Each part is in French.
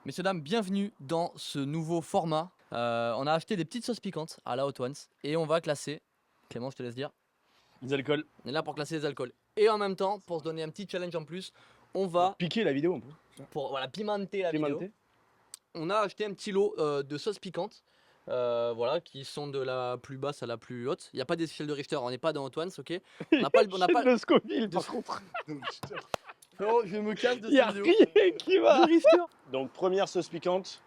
Messieurs, dames, bienvenue dans ce nouveau format. On a acheté des petites sauces piquantes à la Hot Ones et on va classer. Clément, je te laisse dire. Les alcools. On est là pour classer les alcools. Et en même temps, pour se donner un petit challenge en plus, on va Piquer la vidéo un peu. pour voilà, pimenter la vidéo. Pimenté. On a acheté un petit lot de sauces piquantes. Voilà, qui sont de la plus basse à la plus haute. Il n'y a pas d'échelle de Richter, on n'est pas dans Hot Ones, ok. On n'a pas de Scoville de- par contre. Frérot, je me casse de Il n'y a cette vidéo. rien qui va. De Richter. Donc première sauce piquante.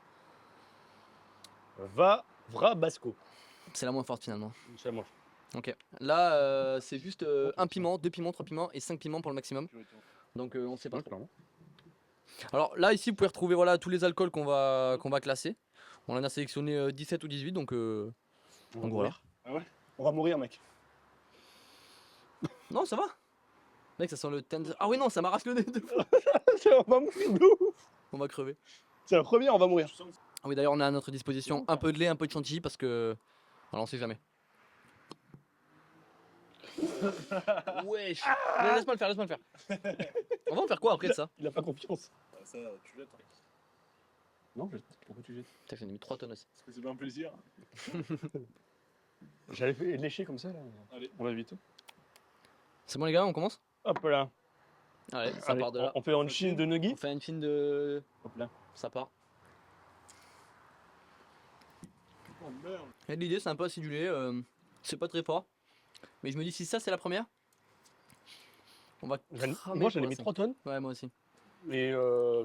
Vrabasco. C'est la moins forte finalement. C'est à moi. Ok. Là, c'est juste un piment, 2 piments, 3 piments et 5 piments pour le maximum. Donc on sait pas trop. Alors là, ici, vous pouvez retrouver voilà, tous les alcools qu'on va classer. On en a sélectionné 17 ou 18, donc voilà. Ah ouais. On va mourir mec. Non, ça va. Mec, ça sent le tender. Ah oui, non, ça m'arrache le nez de fou. On va mourir de ouf. On va crever. C'est la première, on va mourir. Ah oui, d'ailleurs, on a à notre disposition un peu de lait, un peu de chantilly parce que. Alors, on sait jamais. Wesh. Laisse-moi le faire, laisse-moi le faire. On va en faire quoi après de ça? Il a pas confiance. Ah, ça, tu jettes. Non, pourquoi tu jettes? Putain, j'en ai mis 3 tonnes aussi. Parce que c'est pas un plaisir. J'allais fait lécher comme ça là. Allez. On va vite. C'est bon, les gars, on commence? Hop là. Allez, ça Allez, part de là. on fait une chine de On nugget. fait une fine de. Hop là. Ça part. Oh merde. Et l'idée, c'est un peu acidulé. C'est pas très fort. Mais je me dis, si ça, c'est la première. On va. cramer Moi j'en ai pour mis la 3 tonnes. Ouais, moi aussi. Mais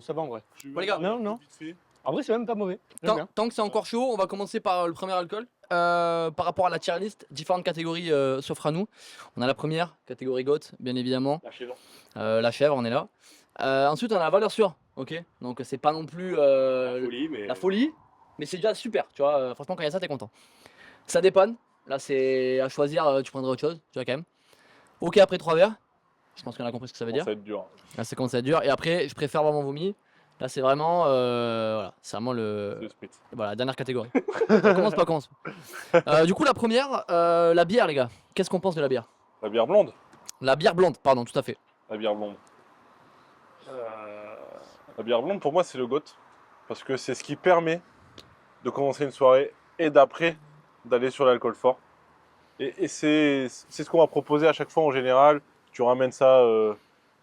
ça va en vrai. Je vais Bon, les gars. voir Non, non. vite fait. En vrai c'est même pas mauvais. J'aime bien. Tant que c'est encore chaud, on va commencer par le premier alcool. Par rapport à la tier list, différentes catégories s'offrent à nous. On a la première, catégorie GOAT, bien évidemment. La chèvre. La chèvre, on est là. Ensuite, on a la valeur sûre. Ok. Donc, c'est pas non plus mais. la folie, mais c'est déjà super. Tu vois, franchement, quand il y a ça, t'es content. Ça dépanne. Là, c'est à choisir. Tu prendrais autre chose. Tu vois, quand même. Ok, après 3 verres. Je pense qu'on a compris ce que ça veut dire. Ça va être dur. Là, c'est quand ça dure. Et après, je préfère avoir mon vomi. Là, c'est vraiment, voilà, c'est vraiment C'est le, le split. voilà, dernière catégorie. On commence pas, commence. Du coup, la première, la bière, les gars. Qu'est-ce qu'on pense de la bière? La bière blonde. La bière blonde, pardon, tout à fait. La bière blonde. La bière blonde, pour moi, c'est le GOAT. Parce que c'est ce qui permet de commencer une soirée et d'après d'aller sur l'alcool fort. Et c'est ce qu'on va proposer à chaque fois en général. Tu ramènes ça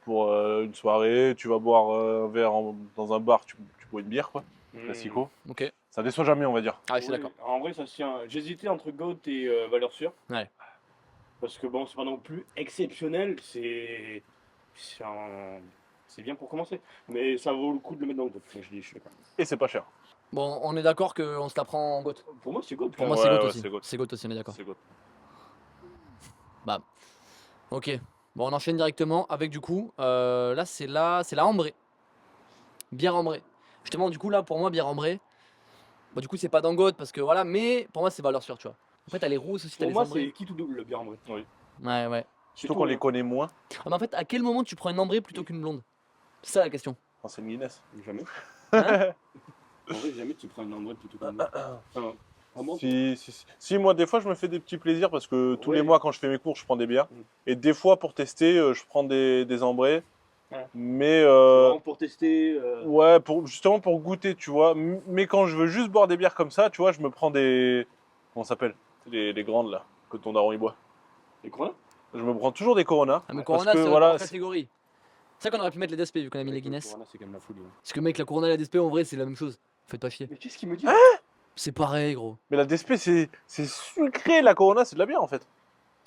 pour une soirée, tu vas boire un verre dans un bar, tu bois une bière, quoi. Classico. Ok. Ça déçoit jamais, on va dire. Ah, je suis d'accord. En vrai, ça se tient. J'hésitais entre GOAT et valeur sûre. Ouais. Parce que bon, c'est pas non plus exceptionnel, c'est bien pour commencer. Mais ça vaut le coup de le mettre dans le GOAT. Je dis, je suis d'accord. Et c'est pas cher. Bon, on est d'accord qu'on se la prend en GOAT. Pour moi, c'est GOAT. Pour moi, Ouais, c'est GOAT ouais, aussi. c'est GOAT. C'est GOAT aussi, on est d'accord. C'est GOAT. Ok. Bon, on enchaîne directement avec du coup, là, c'est la ambrée. Bière ambrée. Justement, du coup, là, pour moi, bière ambrée. Bon, du coup, c'est pas dans GOAT parce que voilà, mais pour moi, c'est valeur sûre, tu vois. Après, t'as les rousses aussi, t'as Pour les moi, ambrées. c'est qui tout double, le bière en vrai. Ouais, ouais. Surtout qu'on les connaît moins. Ah, mais en fait, à quel moment tu prends une ambrée plutôt qu'une blonde? C'est ça la question. Quand c'est une Guinness. Jamais. Hein? En vrai, jamais tu prends une ambrée plutôt qu'une blonde. Enfin, vraiment. Si, moi, des fois, je me fais des petits plaisirs parce que tous Ouais. les mois, quand je fais mes cours, je prends des bières. Mm. Et des fois, pour tester, je prends des ambrées. Ouais. Mais, Vraiment pour tester. ouais, justement pour goûter, tu vois. Mais quand je veux juste boire des bières comme ça, tu vois, je me prends des. Comment ça s'appelle? Les grandes, là, que ton daron y boit. Et quoi? Je me prends toujours des Corona. Ah, mais parce Corona, que, c'est voilà, la catégorie. C'est ça qu'on aurait pu mettre les DSP vu qu'on a mis les Guinness. Corona, c'est quand même la folie. Hein. Parce que, mec, la Corona et la DSP, en vrai, c'est la même chose. Faites pas chier. Mais qu'est-ce qu'il me dit? C'est pareil, gros. Mais la DSP, c'est sucré. La Corona, c'est de la bière, en fait.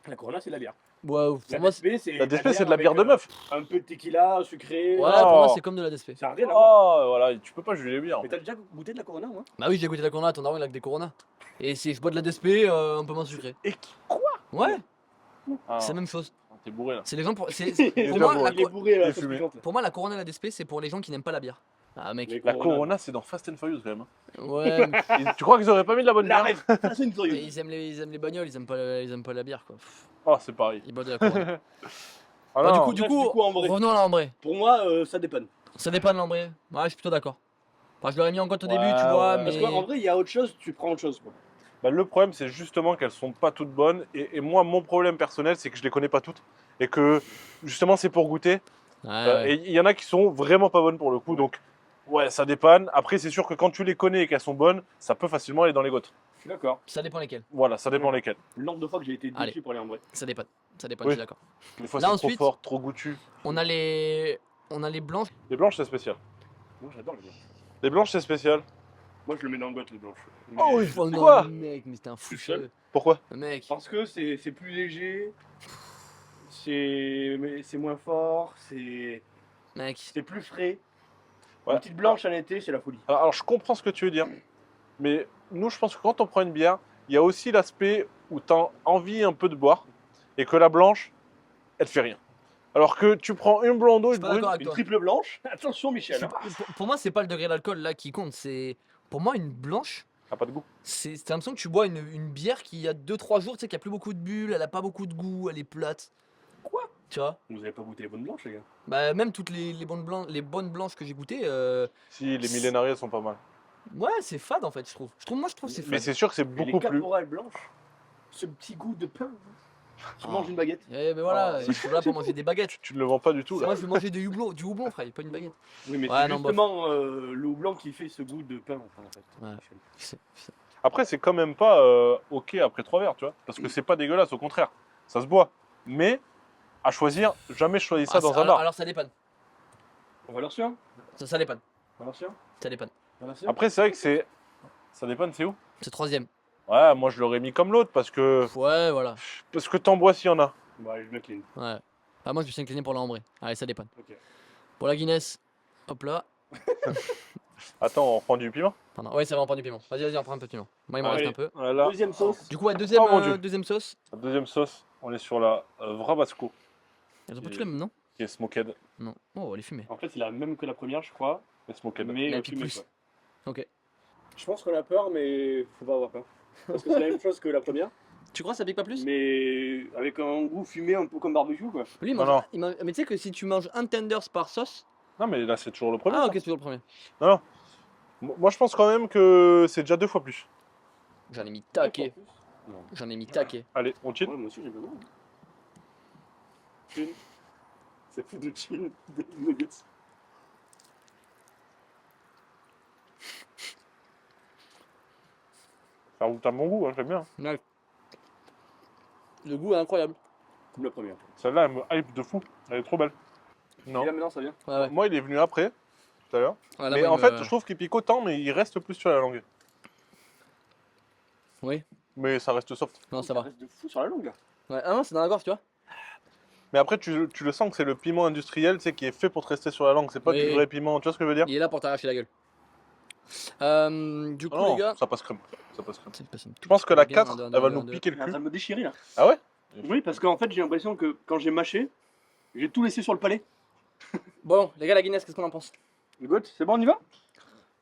La Corona, c'est la bière. Ouais, pour La moi, DSP, c'est La DSP, c'est de la bière de avec, meuf. Un peu de tequila, sucré. ouais, pour moi, Oh. c'est comme de la DSP. Ça a rien à voir. Oh, voilà, tu peux pas juger les bières. Mais t'as déjà goûté de la Corona, moi? Bah oui, j'ai goûté la Corona, ton daron il a que des Corona. Et si je bois de la DSP, un peu moins sucré. Et quoi? Ouais, Ah, c'est la même chose. t'es bourré, là. C'est les gens pour. est Pour déjà moi, bourré. la Il est bourré, Il là, est ça fumé. piquante. Pour moi, la Corona et la DSP, c'est pour les gens qui n'aiment pas la bière. Ah, mec. Les La Corona. Corona, c'est dans Fast and Furious, quand même. Ouais, mais Tu crois qu'ils auraient pas mis de la bonne bière? L'arrête, ça c'est une mais furieuse. ils aiment les bagnoles, ils aiment pas la bière quoi. Pff, Oh, c'est pareil. ils boivent de la Corona. Ah, Bah, non. du Bref, coup, en vrai. revenons à l'ambrée. Pour moi, ça dépanne. Ça dépend de l'ambrée. Ouais, je suis plutôt d'accord. Enfin, je l'aurais mis en compte au Ouais, début, tu vois, ouais. mais. Parce qu'en vrai, il y a autre chose, tu prends autre chose. Quoi. Bah, le problème, c'est justement qu'elles sont pas toutes bonnes. Et moi, mon problème personnel, c'est que je les connais pas toutes. Et que, justement, c'est pour goûter. Ouais, ouais. Et il y en a qui sont vraiment pas bonnes pour le coup. Donc, Ouais, ça dépanne. Après, c'est sûr que quand tu les connais et qu'elles sont bonnes, ça peut facilement aller dans les gouttes. Je suis d'accord. Ça dépend lesquels. Voilà, ça dépend lesquelles. Le nombre de fois que j'ai été Allez. déçu pour aller en vrai. Ça dépend. Ça dépend, Oui. je suis d'accord. Des fois, Là, c'est ensuite- trop fort, trop goûtu. On a les blanches. Les blanches, c'est spécial. Moi j'adore les blancs. Les blanches, c'est spécial. Moi je le mets dans le goût les blanches. Oh oui. Oh non, Quoi mec, mais c'était un fou Tout seul furieux. Pourquoi? Mec. Parce que c'est plus léger, c'est moins fort, Mec. c'est plus frais. Ouais. Une petite blanche en été, c'est la folie. Alors, je comprends ce que tu veux dire. Mais nous, je pense que quand on prend une bière, il y a aussi l'aspect où tu as envie un peu de boire et que la blanche, elle fait rien. Alors que tu prends une blonde Je ou suis une pas brune, d'accord avec Une toi. triple blanche, attention Michel. C'est pas- pour moi, c'est pas le degré d'alcool là qui compte. C'est pour moi une blanche. ça n'a pas de goût. T'as l'impression que tu bois une bière qui a 2-3 jours, tu sais, qui a plus beaucoup de bulles, elle a pas beaucoup de goût, elle est plate. Quoi? Tu vois? Vous avez pas goûté les bonnes blanches les gars? Bah même toutes les bonnes blanches que j'ai goûtées, Si, les millénarias sont pas mal. ouais, c'est fade en fait, je trouve. Moi je trouve que c'est Mais fade. c'est sûr que c'est Et les beaucoup plus. caporales blanches, ce petit goût de pain. Tu Ah. manges une baguette. Eh ben voilà, Ah, je suis là pour manger des baguettes. Tu ne le vends pas du tout là. Moi je veux manger du houblon frère, pas une baguette. Oui mais Ouais, c'est non, bof. justement le houblon qui fait ce goût de pain enfin, en fait. Ouais. Michel. Après, c'est quand même pas ok après 3 verres, tu vois. Parce que c'est pas dégueulasse, au contraire. Ça se boit. Mais à choisir, jamais je choisis ça dans un alors, bar. alors ça dépanne. On va leur suivre? Ça dépanne. On va leur suivre? Ça dépanne. On va leur suivre? Après, c'est vrai que c'est. Ça dépend, c'est où? C'est troisième. Ouais, moi je l'aurais mis comme l'autre parce que. Ouais, voilà. Parce que t'en bois s'il y en a. Bon allez, je me clean. Ouais. Ah, moi je me suis incliné pour la Ambrée. Allez, ça dépanne. Ok. Pour la Guinness, hop là. Attends, on reprend du piment. Pardon. Ouais, ça va, on prend du piment. Vas-y, on prend un peu de piment. Moi, il m'en reste Allez, un peu. Voilà. Deuxième sauce. Du coup, ouais, deuxième, Oh, mon Dieu. deuxième sauce. La deuxième sauce, on est sur la Vrabasco, Elles ont pas tous les mêmes, non? qui est smoked. Non. Oh, elle est fumée. En fait c'est la même que la première je crois. Et smoked. Mais Et puis fumée, plus. quoi. Ok. Je pense qu'on a peur, mais faut pas avoir peur. Parce que c'est la même chose que la première. Tu crois que ça pique pas plus? Mais avec un goût fumé un peu comme barbecue quoi. Lui, il Non, mange- non. mais tu sais que si tu manges un tenders par sauce. Non, mais là c'est toujours le premier. Ah, ça. ok, c'est toujours le premier. Moi je pense quand même que c'est déjà 2 fois plus. J'en ai mis taquet. Non. J'en ai mis taquet. Allez, on chill. Ouais, moi aussi j'ai besoin. Chin. C'est fou de chin des nuggets. Ça goûte un bon goût, hein, j'aime bien. Ouais. Le goût est incroyable. Comme la première. Celle-là, elle me hype de fou. Elle est trop belle. Non. Et là maintenant ça vient. Ouais, ouais. Moi, il est venu après, tout à l'heure. Ouais, là, Mais moi, en il fait, me- je trouve qu'il pique autant, mais il reste plus sur la langue. Oui. Mais ça reste soft. Non, ça va. reste de fou sur la langue là. Ouais. Ah non, c'est dans la gorge, tu vois. Mais après, tu le sens que c'est le piment industriel, tu sais, qui est fait pour te rester sur la langue. C'est pas Oui. du vrai piment. Tu vois ce que je veux dire? Il est là pour t'arracher la gueule. Du coup, Ah non, les gars. ça passe crème. Ça passe crème. C'est passé un tout Je pense petit que peu la bien, 4, un, deux, elle va un, nous deux. piquer le Elle est en cul. train de me déchirer là. Ah ouais? Oui parce qu'en fait j'ai l'impression que quand j'ai mâché, j'ai tout laissé sur le palais. Bon, les gars, la Guinness, qu'est-ce qu'on en pense? Le goût, c'est bon on y va?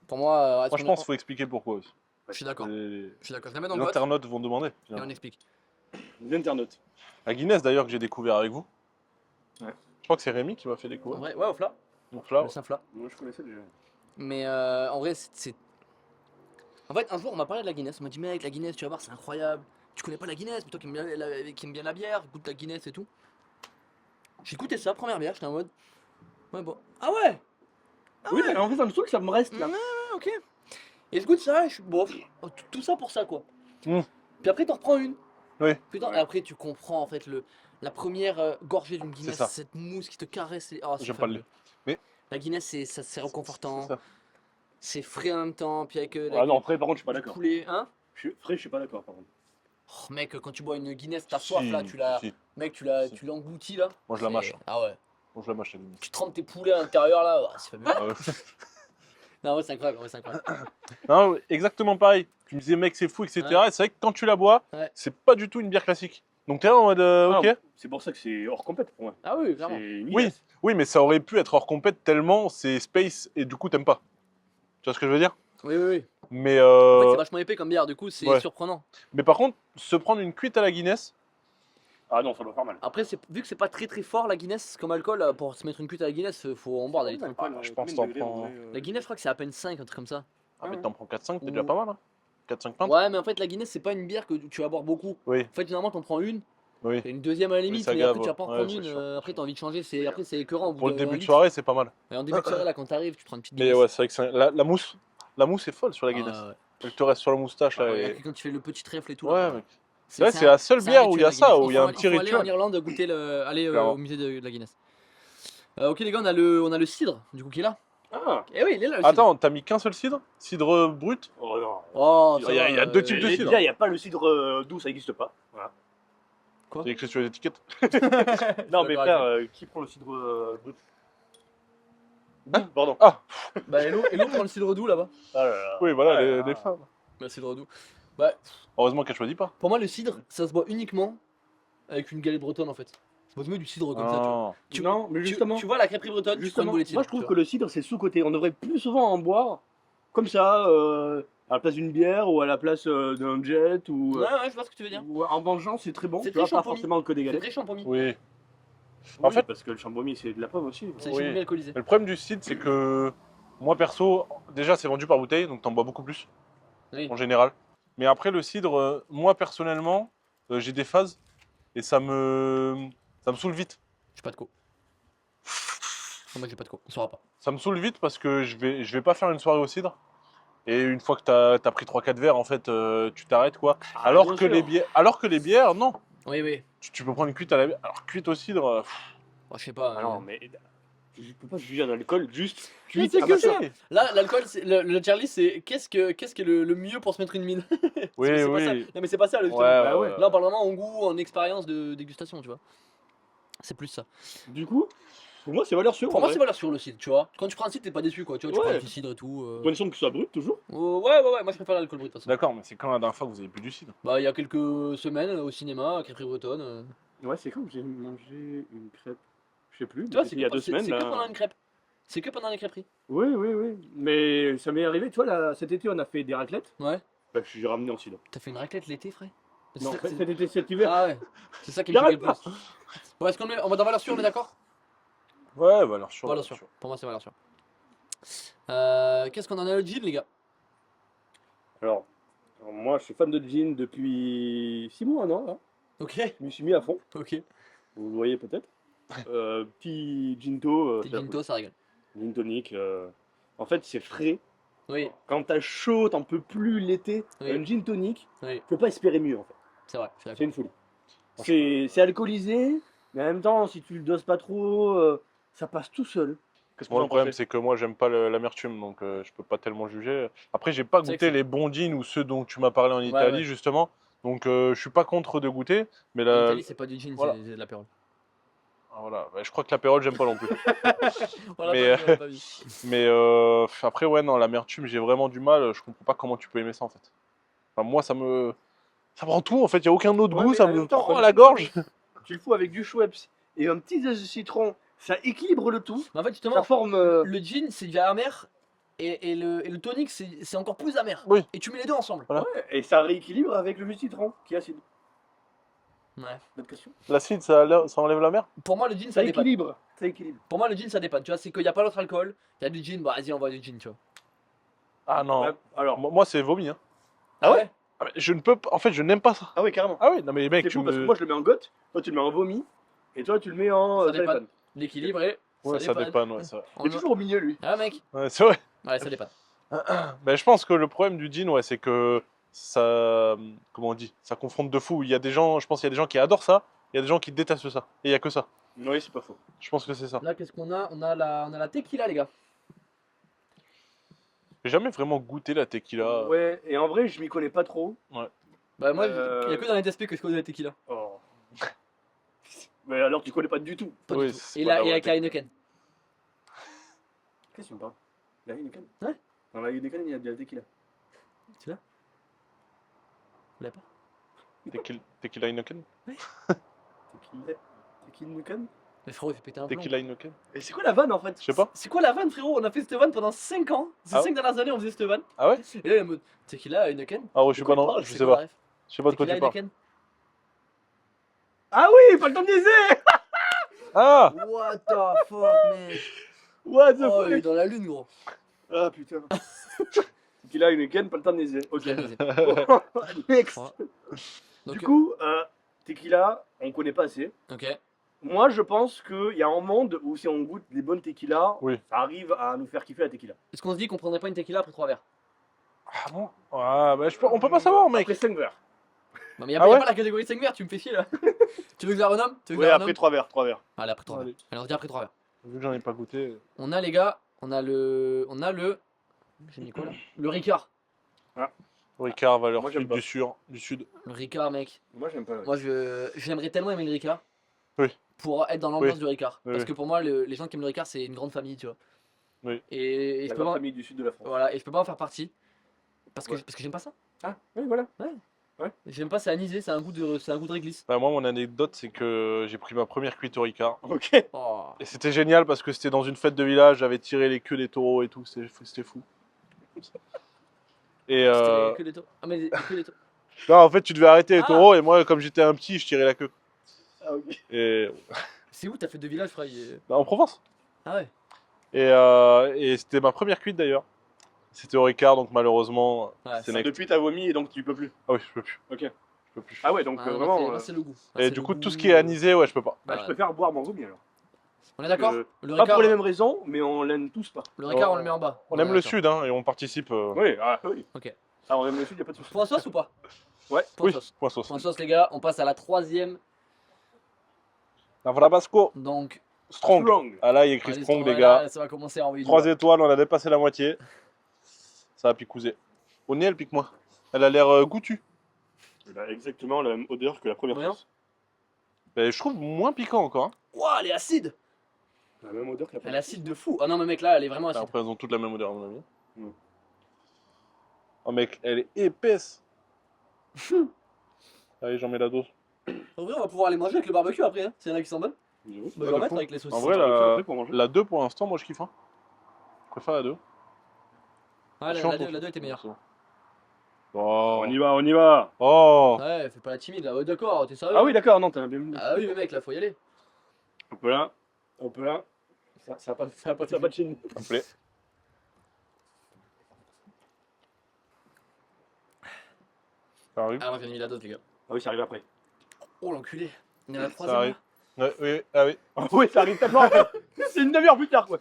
Pour moi, Moi, est-ce je qu'on- pense qu'il faut expliquer pourquoi aussi. Je suis d'accord. Les, Je suis d'accord. Je la mets dans les le vote internautes vont demander. et finalement. on explique. Les internautes. La Guinness, d'ailleurs, que j'ai découvert avec vous. Ouais. Je crois que c'est Rémi qui m'a fait En découvrir. vrai, ouais, au flat. Donc là, Le Saint-Flat. Moi je connaissais déjà. Mais en vrai, c'est. En fait, un jour, on m'a parlé de la Guinness. On m'a dit, mec, la Guinness, tu vas voir, c'est incroyable. Tu connais pas la Guinness, mais toi qui aimes bien la bière, goûte la Guinness et tout. J'ai goûté ça, première bière, j'étais en mode. Ouais, bon. Ah ouais! Ah Oui ouais. en fait ça me saoule que ça me reste là. Ouais, ok. Et je goûte ça, et je suis. Bon, tout ça pour ça, quoi. Mm. Puis après, t'en reprends une. Oui. Putain, Ouais. et après, tu comprends en fait la première gorgée d'une Guinness, ça. cette mousse qui te caresse les. Oh, c'est J'aime pas le fabuleux. lait. Mais- La Guinness, c'est réconfortant, c'est ça. c'est frais en même temps, puis avec Ah non après par contre je suis pas du d'accord. poulet, hein. Frais je suis pas d'accord par contre. Oh, mec, quand tu bois une Guinness, t'as Si, soif là, tu l'as, si. mec, tu Si. l'engloutis là. Moi, je la C'est- mâche. Ah ouais. Bon, je la mâche, la Guinness. Tu trempes tes poulets à l'intérieur là, oh, c'est fabuleux. Ah ouais. Non, ouais, c'est incroyable, ouais, c'est incroyable. Non, exactement pareil. Tu me disais, mec, c'est fou, etc. Ouais. Et c'est vrai que quand tu la bois, Ouais. c'est pas du tout une bière classique. Donc t'es là en mode, ok. Non, c'est pour ça que c'est hors compète pour moi. Ah oui, clairement. C'est une Oui. Guinness. Oui, mais ça aurait pu être hors compète tellement c'est space et du coup t'aimes pas. Tu vois ce que je veux dire? Oui, oui, oui. Mais, En fait, c'est vachement épais comme bière, du coup, c'est ouais. surprenant. mais par contre, se prendre une cuite à la Guinness, Ah non ça doit faire mal. Après, vu que c'est pas très très fort la Guinness comme alcool, pour se mettre une cuite à la Guinness, faut en boire des litres. Ah, je pense t'en prends- La Guinness, je crois que c'est à peine 5, un truc comme ça. ah, mais ouais. t'en prends 4-5, t'es Ou- déjà pas mal. Hein. 4-5 pintes. Ouais, mais en fait, la Guinness, c'est pas une bière que tu vas boire beaucoup. Oui. En fait, généralement, t'en prends une, Oui. Et une deuxième à la limite, ça mais après gave, tu vas pas en ouais, prendre c'est une. sûr, Après, t'as envie de changer. Après, c'est écœurant. Au bout Pour le d'un début de litre. soirée, c'est pas mal. Et en début de soirée, là, quand t'arrives, tu prends une petite Mais Guinness. ouais, c'est vrai que la mousse est folle sur la Guinness. Ah, ouais. Elle te reste sur la moustache là. Ah ouais, et- quand tu fais le petit trèfle et tout. Là, Ouais, mec. c'est Ouais, c'est la seule c'est un bière où il y a rituel, la ça, Guinness. où il y a un Il petit faut aller en rituel. Irlande goûter aller Clairement. au musée de la Guinness. Ok, les gars, on a le cidre, du coup, qui est là. Ah. Eh oui, il est là, le cidre. Attends, t'as mis qu'un seul cidre? Cidre brut? Oh non. Oh, Il y a deux types de Et cidre. déjà, il n'y a pas le cidre doux, ça n'existe pas. Voilà. Quoi C'est écrit sur les étiquettes. Non, mais d'accord frère, avec qui prend le cidre brut Pardon. Ah, Bah, Hello prend le cidre doux là-bas. Ah là là. oui, voilà, Ah là là. les femmes. Le cidre doux. Bah, Heureusement qu'elle choisit pas. pour moi, le cidre, ça se boit uniquement avec une galette bretonne en fait. Ça boit mieux du cidre comme ça, tu vois. Ah. Non, mais justement, Tu vois la crêperie bretonne, tu prends une justement, boulet de cidre. moi je trouve tu que le cidre c'est sous-côté. On devrait plus souvent en boire comme ça, à la place d'une bière ou à la place d'un jet ou, vois. Ouais, je vois ce que tu veux dire. ou en mangeant, c'est très bon. C'est Tu vois, très pas champomis. forcément que des C'est galettes. très champomis. Oui. En En fait- parce que le champomis c'est de la pomme aussi. C'est Oui. champomis alcoolisé. Le problème du cidre, c'est que moi perso, déjà c'est vendu par bouteille, donc t'en bois beaucoup plus Oui. en général. Mais après le cidre, moi personnellement, j'ai des phases et ça me saoule vite. J'ai pas de co. Non, moi j'ai pas de co, on saura pas. Ça me saoule vite parce que je vais pas faire une soirée au cidre. Et une fois que t'as pris 3-4 verres, en fait, tu t'arrêtes quoi. Ah, alors bien que sûr. les bières, non. Oui, oui. Tu peux prendre une cuite à la bière. Alors cuite au cidre, Bon, je sais pas. Ah non, mais je peux pas juger un alcool juste. Mais cuite c'est à que ma ça. soeur. Là, l'alcool, le Charlie, c'est qu'est-ce que le mieux pour se mettre une mine. Oui, C'est pas oui. ça. Non, mais c'est pas ça, le Ouais, justement. Bah ouais. Là, on parle vraiment en goût, en expérience de dégustation, tu vois. C'est plus ça. Du coup, pour moi c'est valeur sûre. Pour en moi, vrai. c'est valeur sur le cidre, tu vois. Quand tu prends un cidre, t'es pas déçu, quoi. Tu vois, tu Ouais. prends un petit cidre et tout. Condition que ce soit brut toujours. Ouais, moi je préfère l'alcool brut, de toute façon. D'accord, mais c'est quand la dernière fois que vous avez bu du cidre? Bah, il y a quelques semaines au cinéma, à Crêperie Bretonne. Ouais, c'est quand que j'ai mangé une crêpe. Je sais plus. Tu vois, mais il y a 2 semaines. c'est que là. pendant une crêpe. C'est que pendant les crêperies. Oui, oui, oui. Mais ça m'est arrivé, tu vois, là, cet été on a fait des raclettes. Ouais. Bah, j'ai ramené en cidre. T'as fait une raclette l'été, frère? Non, C'est- cet été, cet hiver. Ah ouais, c'est ça qui me choquait le J'arrête plus. Bon, est-ce qu'on on va dans valeur sûre, on est d'accord? Ouais, bah alors sûr. Valeur sûre. Pour moi, c'est valeur sûre. Qu'est-ce qu'on en a le gin, les gars? Alors, moi, je suis fan de gin depuis 6 mois, non là. Ok, Je m'y suis mis à fond. ok. Vous le voyez peut-être. Petit ginto. Tes ginto, ça régale. Gin tonic. En fait, c'est frais. Oui, Quand t'as chaud, t'en peux plus l'été. Oui. Un gin tonic, oui, faut pas espérer mieux en fait. c'est vrai, je suis C'est d'accord. une folie. C'est alcoolisé, mais en même temps, si tu le doses pas trop, ça passe tout seul. Qu'est-ce que Moi, vous le en problème, pensez? c'est que moi, j'aime pas l'amertume, donc je peux pas tellement juger. Après, j'ai pas C'est vrai goûté que les bons jeans ou ceux dont tu m'as parlé en Ouais, Italie, ouais. justement. Donc, je suis pas contre de goûter. Mais En là, Italie, c'est pas du gin, voilà. c'est de l'apéro. voilà. Bah, je crois que l'apérole, j'aime pas non plus. Voilà, Mais, pas vu, pas vu. Mais après, ouais, non, l'amertume, j'ai vraiment du mal. Je comprends pas comment tu peux aimer ça, en fait. Enfin, moi, ça me prend tout, en fait. Il y a aucun autre Ouais, goût, mais ça en me même temps, prend à on la le gorge. Tu le fous avec du Schweppes et un petit zeste de citron, ça équilibre le tout. Mais en fait, Ça justement, forme. le gin, c'est du amer. Et le tonic, c'est encore plus amer. Oui. Et tu mets les deux ensemble. Voilà. Et ça rééquilibre avec le jus de citron qui est acide. Ouais. Bonne question. L'acide, ça enlève la mer? Pour moi, le gin, Ça ça dépanne. équilibre. Ça équilibre. Pour moi, le gin, ça dépanne. Tu vois, c'est qu'il n'y a pas d'autre alcool. Il y a du gin, bah vas-y, on va du gin, tu vois. Ah non. Ouais, alors. Moi, c'est vomi. Hein. Ah ouais? Ah, mais je ne peux pas. En fait, je n'aime pas ça. Ah oui, carrément. Ah oui, non, mais mec, C'est tu fou parce que me. moi je le mets en gotte, toi tu le mets en vomi, et toi tu le mets en. Ça dépanne. L'équilibre et. Ouais, ça dépanne, ouais, ça. On Il est le- toujours au milieu lui. Ah mec. Ouais, c'est vrai. Ouais, ça dépanne. Mais je pense que le problème du gin, ouais, c'est que ça. Comment on dit? Ça confronte de fou. Il y a des gens, je pense qu'il y a des gens qui adorent ça, il y a des gens qui détestent ça. Et il y a que ça. Oui, c'est pas faux. Je pense que c'est ça. Là, qu'est-ce qu'on a? On a la tequila, les gars. J'ai jamais vraiment goûté la tequila. Ouais, et en vrai je m'y connais pas trop. Bah, moi, Euh, il y a que dans les TSP que je connais la tequila. Oh. Mais alors tu connais pas du tout. Pas Oui, du tout. c'est Et, pas et la avec la Heineken. Qu'est-ce que tu me parles? La Heineken? Ouais. Dans la Heineken il y a de la tequila. Tu l'as? Vous l'avez pas? Tequila Heineken? Heineken? Mais frérot, il fait péter un plomb. Tequila Heineken? Et c'est quoi la vanne en fait? Je sais pas. C'est quoi la vanne, frérot? On a fait cette vanne pendant 5 ans. Ces Ah 5 dernières années, on faisait cette vanne. Ah ouais? Et là, il est en mode tequila, Heineken. Ah ouais, je sais De quoi pas, il non, parle je C'est sais quoi pas. la ref? Je sais pas de quoi Tequila, tu parles. Heineken. Ah oui, pas le temps de niaiser! Ah! What the fuck, mec? What the Oh, il est fuck? dans la lune, gros. Ah putain. Tequila Heineken, pas le temps de niaiser. Ok. Vas-y. Bon, next. Ouais. Donc, Du coup, tequila, on connaît pas assez. Ok. Moi, je pense qu'il y a un monde où si on goûte des bonnes tequilas, Oui. ça arrive à nous faire kiffer la tequila. Est-ce qu'on se dit qu'on prendrait pas une tequila après 3 verres? Ah bon? Ah, bah, on peut pas savoir, mec. Après 5 verres. Non, mais y a, Ah y a ouais pas la catégorie de 5 verres, tu me fais chier là. Tu veux que je la renomme? Tu veux que Ouais, je la après renomme 3 verres, 3 verres. Allez, après 3 verres. Allez. Allez, on se dit après 3 verres. Vu que j'en ai pas goûté. On a les gars, on a le. J'ai mis quoi là? Le Ricard. Ricard, valeur Moi, j'aime fluide pas. du sud. Le Ricard, mec. Moi, j'aime pas. Moi, j'aimerais tellement aimer le Ricard. Oui. Pour être dans l'ambiance Oui. du Ricard. Oui, Parce oui. que pour moi, les gens qui aiment le Ricard, c'est une grande famille, tu vois. Oui. Et je La peux grande pas. famille du sud de la France. Voilà, et je peux pas en faire partie. Parce que, Ouais. parce que j'aime pas ça. Ah, oui, voilà. J'aime pas, c'est anisé, c'est un goût de réglisse. Bah, moi, mon anecdote, c'est que j'ai pris ma première cuite au Ricard. Ok. Oh. Et c'était génial parce que c'était dans une fête de village, j'avais tiré les queues des taureaux et tout, c'était fou. Et C'était que des taureaux. Ah, mais que des taureaux. non, en fait, tu devais arrêter les Ah. taureaux et moi, comme j'étais un petit, je tirais la queue. Ah, ok. Et C'est où t'as fait 2 villages, frère bah, en Provence. Ah ouais. Et c'était ma première cuite d'ailleurs. C'était au Ricard, donc malheureusement, Ouais, c'est ça- next. Depuis, t'as vomi et donc tu peux plus. Ah oui, je peux plus. Ok. Je peux plus. Ah ouais, donc Ah, non, vraiment. là, c'est le goût. Là, Et c'est du le coup, goût, tout ce qui est anisé, ouais, je peux pas. Bah, Ouais. je préfère boire mon vomi alors. On est d'accord? Euh, Le Pas Ricard, pour les mêmes raisons, mais on l'aime tous pas. le Ricard, on le met en bas. On est aime le d'accord. sud, hein, et on participe. Oui, ah, oui. Ok. Ah, on aime le sud, y'a pas de soucis. Point sauce ou pas? Ouais. Point Oui, sauce. point sauce. Point sauce, les gars, on passe à la 3ème. La Vrabasco, Donc, strong. Strong. Ah là, il y a écrit allez, strong, les là, gars. ça va commencer à envoyer du 3 lourd. étoiles, on a dépassé la moitié. Ça va picouser. Au nez, elle pique moins. Elle a l'air goûtue. Elle a exactement la même odeur que la première Voyons. sauce. Mais je trouve moins piquant encore. Hein. Ouah, elle est acide! La même odeur que la Elle est première acide de fou. Ah non, mais mec, là, elle est vraiment acide. Après, elles ont toutes la même odeur, à mon avis. Mm. Oh, mec, elle est épaisse. Allez, j'en mets la dose. En vrai, on va pouvoir aller manger avec le barbecue après, hein. S'il y en a qui sont bonnes, sauce. bah, je vais de en mettre fou. avec les saucisses. En vrai, Ça va la- faire après pour manger. La 2 pour l'instant, moi je kiffe. Hein. Je préfère la 2. Ah, Attention, la 2 était meilleure. Oh. On y va, on y va. Oh. Ouais, fais pas la timide là. Ouais, d'accord, t'es sérieux? Ah oui, d'accord, non, t'as bien vu. Ah oui, mais mec, là, faut y aller. On peut là. On peut là. Ça va pas de chine. Ça me plaît. Ça arrive. Ah, moi, j'ai mis la dose, les gars. Ah oui, ça arrive après. Oh, l'enculé. On est à la Ça 3ème. arrive. là. Ouais, oui, ah oui. Ah oui, ça arrive tellement. C'est une demi-heure plus tard, quoi.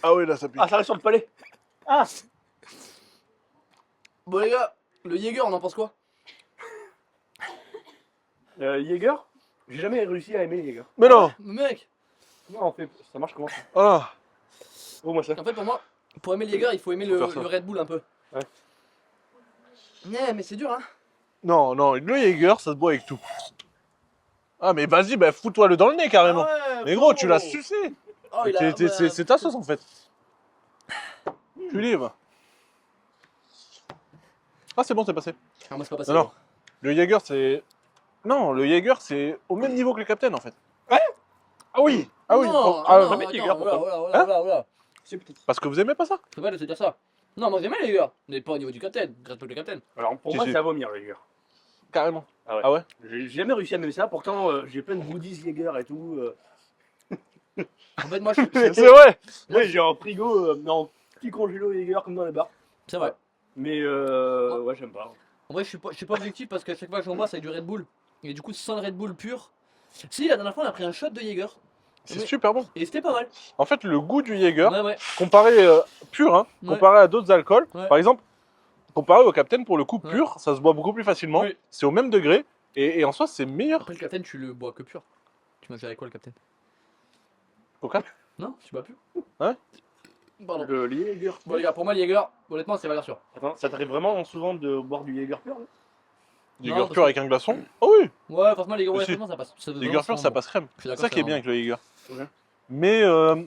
Ah oui, là ça pique. Ah, ça reste sur le palais. Ah. Bon, les gars, le Jäger, on en pense quoi? Jäger. J'ai jamais réussi à aimer le Jäger. Mais non. Mec, Non, en fait, ça marche comment ça? Ah. Oh, moi ça. en fait, pour moi, pour aimer le Jäger, il faut aimer Faut faire ça. le Red Bull un peu. Ouais. Ouais, mais c'est dur, hein. Non, non, le Jäger, ça se boit avec tout. Ah mais vas-y, bah fous-toi le dans le nez carrément. Ah ouais, Mais gros, tu l'as frérot. sucé. Oh, il a. C'est ta sauce en fait. Tu livres. Ah c'est bon, c'est passé. Ah, moi, c'est pas passé. Non, non. Le Jäger, c'est... Non, le Jäger, c'est au même niveau que le Captain, en fait. Ouais. Ah oui. Ah oui. Non, Ah, non, jamais attends, Jäger, voilà, pourquoi voilà, voilà, Hein voilà, voilà. C'est peut-être. Parce que vous aimez pas ça? C'est pas de te dire ça. Non, moi, j'aimais les Jäger. Mais pas au niveau du Captain. Reste pas que le Captain. Alors pour Si, moi, si. c'est à vomir le Jäger. Carrément. Ah ouais. Ah ouais? J'ai jamais réussi à aimer ça. Pourtant, j'ai plein de goodies Jäger et tout. En fait, moi, je suis. C'est vrai. Ouais, j'ai un frigo, non, petit congélo Jäger comme dans les bars. C'est vrai. Mais ouais, j'aime pas. En vrai, je suis pas objectif parce qu'à chaque fois que j'en bois, c'est avec du Red Bull. Et du coup, sans le Red Bull pur. Si, la dernière fois, on a pris un shot de Jäger. C'est Mais- super bon. Et c'était pas mal. En fait, le goût du Jäger, Ouais, ouais. comparé pur, hein, Ouais. comparé à d'autres alcools, Ouais. par exemple, comparé au Captain, pour le coup, Ouais. pur, ça se boit beaucoup plus facilement. Oui. C'est au même degré. Et en soi, c'est meilleur. Après, le Captain, tu le bois que pur. Tu manges avec quoi, le Captain? Coca. Non, tu bois plus. Ouais. Pardon. Le Jäger. Bon, les gars, pour moi, le Jäger, honnêtement, c'est valeur sûre. Attends, ça t'arrive vraiment souvent de boire du Jäger pur là? Jäger parce pur que- avec un glaçon. Oh oui. Ouais, franchement, les Jäger, ouais, Si. franchement, ça passe. Jäger pur, ça passe crème. Je suis C'est d'accord, ça qui est c'est bien avec le Jäger. Ouais.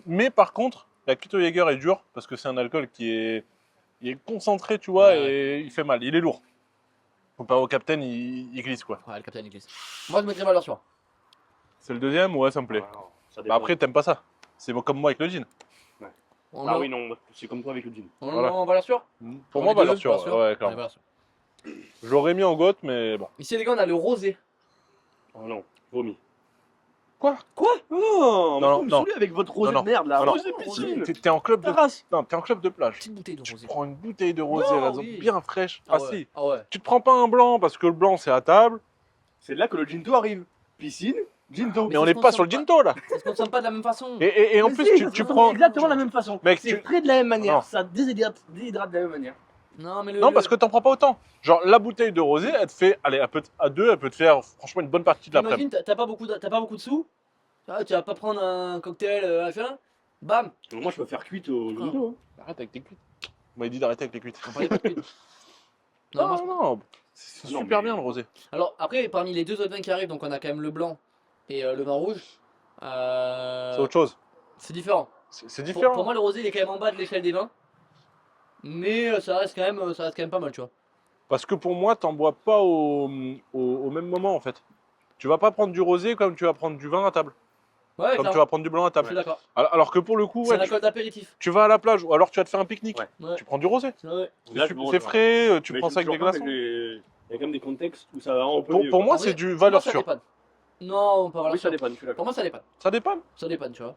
Mais par contre, la cuite au Jäger est dure parce que c'est un alcool il est concentré, tu vois, Ouais, et il fait mal. Il est lourd. Comparé au Captain, il glisse quoi. Ouais, le Captain, il glisse. Moi, je mettrais valeur sûre. C'est le deuxième, ouais, ça me plaît. Ouais, non, ça Bah dépend. après, t'aimes pas ça. C'est comme moi avec le gin. On Ah le- oui, non, c'est comme toi avec le gin. On le Voilà. met en valeur sûre? Pour On moi, les deux, valeur sûre. Ouais, Allez, clairement. valeur sûre. Je l'aurais mis en goth, mais bon. Ici, les gars, on a le rosé. Oh non, vomi. Quoi? Non, Non, vous me non. saoulez avec votre rosé Non, de merde là. non, non. Rosé piscine. T'es en club de... Ta race. Non, t'es en club de plage. Petite bouteille de Tu rosé. prends une bouteille de rosé, Non, là, oui. bien fraîche. Ah Ah ouais. si. Ah ouais. Tu te prends pas un blanc parce que le blanc c'est à table. C'est là que le ginto arrive. Piscine, ginto. Mais on ça n'est se pas sur le consomme ginto là. Ça se consomme pas de la même façon. Et en Mais plus, si, tu ça se prends. consomme exactement de la même façon. Mec, C'est tu- frais de la même manière. Non. Ça déshydrate de la même manière. Non, mais Non, parce que t'en prends pas autant. Genre, la bouteille de rosé, elle te fait. Allez, à deux, elle peut te faire franchement une bonne partie de l'après-midi. Imagine, t'as pas beaucoup de sous. Tu vas pas prendre un cocktail machin. Bam. Moi, je peux faire cuite au ginto. Hein. Arrête avec tes cuites. On m'a dit d'arrêter avec les cuites. On parlait pas de cuite. Non, moi, je- non. C'est Non, super mais- bien le rosé. Alors après, parmi les deux autres vins qui arrivent, donc on a quand même le blanc et le vin rouge. C'est autre chose. C'est différent. C'est Pour, différent. pour moi, le rosé il est quand même en bas de l'échelle des vins. Mais ça reste quand même pas mal, tu vois. Parce que pour moi, t'en bois pas au même moment en fait. Tu vas pas prendre du rosé comme tu vas prendre du vin à table. Ouais, Comme tu clairement. vas prendre du blanc à Je table. suis d'accord. Alors que pour le coup, C'est un ouais, alcool d'apéritif. tu vas à la plage ou alors tu vas te faire un pique-nique. Ouais. Ouais. Tu prends du rosé. C'est vrai. Là, C'est bon, c'est ça va. frais, tu Mais prends je ça avec suis des d'accord, glaçons. mais Il y a quand même des contextes où ça va un peu Pour, mieux. pour quoi. moi, En c'est vrai, du pour moi, valeur ça sûre. dépanne. Non, pas valeur Oui, ça sûre. dépanne, je suis d'accord. Pour moi, ça dépanne. Ça dépend. Ça dépanne, tu vois.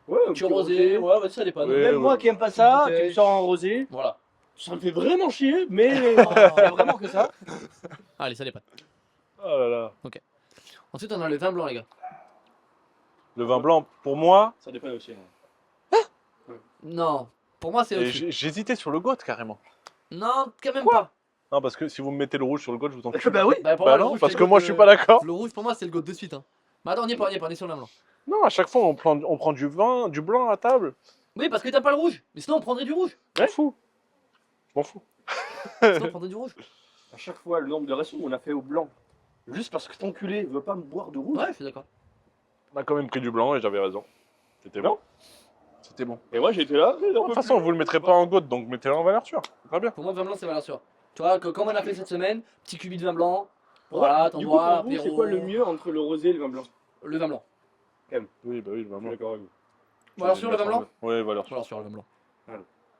Ouais, un Tu petit rosé, ouais, vas-y, ça dépanne. Ouais. Même moi qui aime pas ça, Bouteille. tu me sors un rosé, Voilà. ça me fait vraiment chier, mais il y a vraiment que ça. Allez, ça dépanne. Oh là là. Ensuite, on a le vin blanc, les gars. Le vin blanc, pour moi, Ça dépanne aussi. Non, pour moi, c'est et au-dessus. j'hésitais sur le goût carrément. Non, quand même pas. Non, parce que si vous me mettez le rouge sur le goût, je vous en prie. Bah oui. Bah, pour Bah moi, le non, rouge, parce c'est que le moi goût je suis de- pas d'accord. Le rouge, pour moi, c'est le goût de suite. Hein. Mais attends, on y est pas, on est sur le vin blanc. Non, à chaque fois on prend du vin, du blanc à table. Oui, parce que t'as pas le rouge. Mais sinon, on prendrait du rouge. Je m'en fous. Je m'en fous. Sinon, on prendrait du rouge. À chaque fois, le nombre de raisons on a fait au blanc. Juste parce que cet enculé veut pas me boire de rouge. Ouais, je suis d'accord. On a quand même pris du blanc et j'avais raison. C'était bon. Non. C'était bon. Et moi j'étais là. De toute façon, vous le mettrez pas en goutte, donc mettez-le en valeur sûre. C'est très bien. Pour moi, le vin blanc, c'est valeur sûre. Tu vois, que comme on a fait cette semaine, petit cubi de vin blanc. Voilà, t'en Du coup, bois, pour vous, c'est apéro. quoi le mieux entre le rosé et le vin blanc? Le vin blanc. Oui, bah oui, le vin Je suis blanc. d'accord avec vous. Valeur sûre, le vin blanc. Oui, valeur sûre. Valeur sûre, le vin blanc.